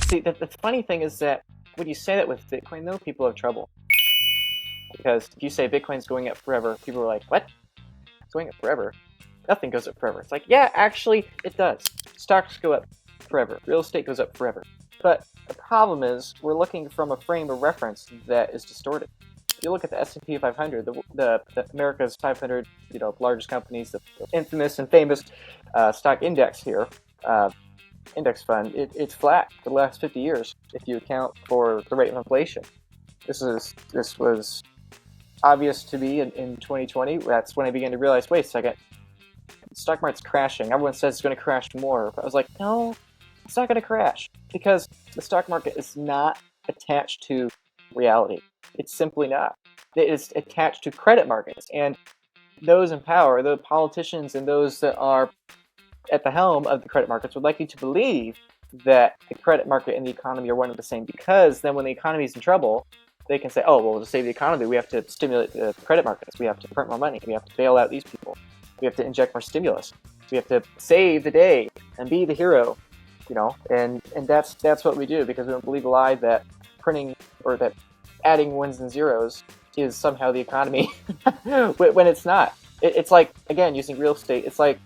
See, the funny thing is that when you say that with Bitcoin, though, people have trouble. Because if you say Bitcoin's going up forever, people are like, what? It's going up forever? Nothing goes up forever. It's like, yeah, actually, it does. Stocks go up forever. Real estate goes up forever. But the problem is, we're looking from a frame of reference that is distorted. If you look at the S&P 500, the America's 500 largest companies, the infamous and famous stock index here, index fund, it's flat for the last 50 years if you account for the rate of inflation. This was obvious to me in 2020. That's when I began to realize, wait a second, the stock market's crashing. Everyone says it's going to crash more. But I was like, no, it's not going to crash because the stock market is not attached to reality. It's simply not. It is attached to credit markets, and those in power, the politicians and those that are at the helm of the credit markets would like you to believe that the credit market and the economy are one and the same, because then when the economy is in trouble, they can say, oh, well, to save the economy, we have to stimulate the credit markets. We have to print more money. We have to bail out these people. We have to inject more stimulus. We have to save the day and be the hero, and that's what we do, because we don't believe a lie that printing or that adding ones and zeros is somehow the economy when it's not. It's like, again, using real estate, it's like,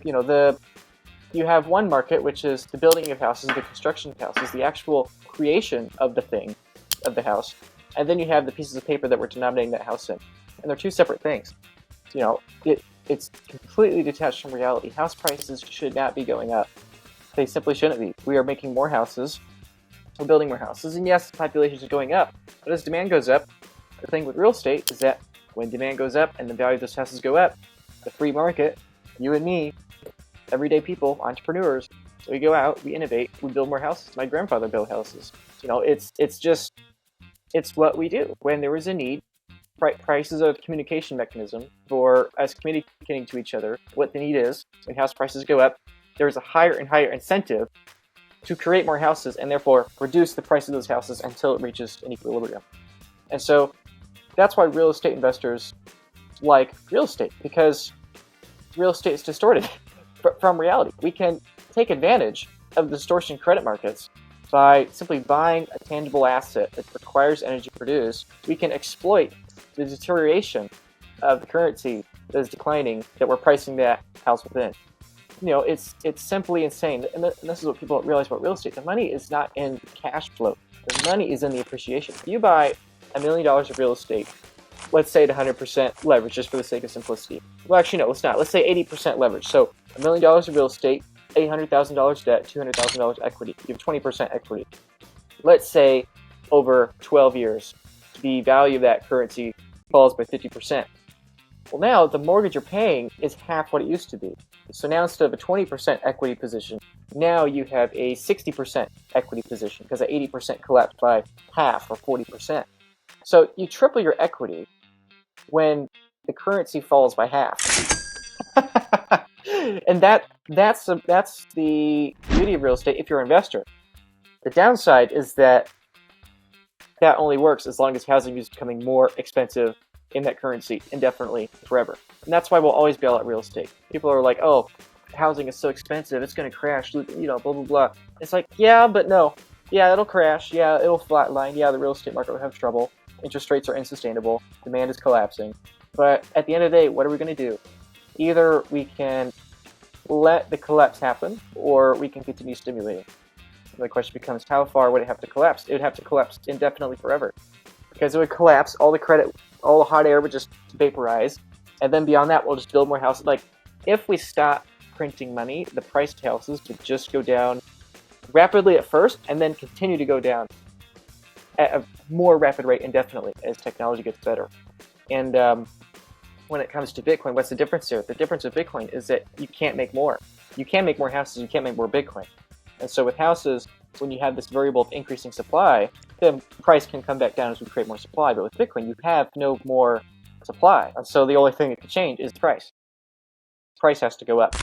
you have one market, which is the building of houses, the construction of houses, the actual creation of the thing, of the house, and then you have the pieces of paper that we're denominating that house in, and they're two separate things. It's completely detached from reality. House prices should not be going up. They simply shouldn't be. We are making more houses, we're building more houses, and yes, the population is going up, but as demand goes up, the thing with real estate is that when demand goes up and the value of those houses go up, the free market, you and me, everyday people, entrepreneurs, so we go out, we innovate, we build more houses. My grandfather built houses. It's what we do. When there is a need, price is a communication mechanism for us communicating to each other what the need is. When house prices go up, there's a higher and higher incentive to create more houses and therefore reduce the price of those houses until it reaches an equilibrium. And so that's why real estate investors like real estate, because real estate is distorted from reality. We can take advantage of the distortion in credit markets by simply buying a tangible asset that requires energy to produce. We can exploit the deterioration of the currency that is declining that we're pricing that house within. It's simply insane. And this is what people don't realize about real estate. The money is not in cash flow. The money is in the appreciation. If you buy $1 million of real estate, let's say at 100% leverage, just for the sake of simplicity. Well, actually, no, let's not. Let's say 80% leverage. So $1 million of real estate, $800,000 debt, $200,000 equity. You have 20% equity. Let's say over 12 years, the value of that currency falls by 50%. Well, now the mortgage you're paying is half what it used to be. So now instead of a 20% equity position, now you have a 60% equity position because that 80% collapsed by half or 40%. So you triple your equity when the currency falls by half. And that's the beauty of real estate if you're an investor. The downside is that only works as long as housing is becoming more expensive in that currency indefinitely forever. And that's why we'll always bail out real estate. People are like, oh, housing is so expensive, it's going to crash, blah, blah, blah. It's like, yeah, but no. Yeah, it'll crash. Yeah, it'll flatline. Yeah, the real estate market will have trouble. Interest rates are unsustainable. Demand is collapsing. But at the end of the day, what are we going to do? Either we can let the collapse happen, or we can continue stimulating. And the question becomes, how far would it have to collapse? It would have to collapse indefinitely forever. Because it would collapse, all the hot air would just vaporize, and then beyond that, we'll just build more houses. Like, if we stop printing money, the price of houses would just go down rapidly at first, and then continue to go down at a more rapid rate indefinitely as technology gets better. And when it comes to Bitcoin, what's the difference here? The difference with Bitcoin is that you can't make more. You can make more houses, you can't make more Bitcoin. And so with houses, when you have this variable of increasing supply, the price can come back down as we create more supply. But with Bitcoin, you have no more supply. And so the only thing that can change is the price. Price has to go up.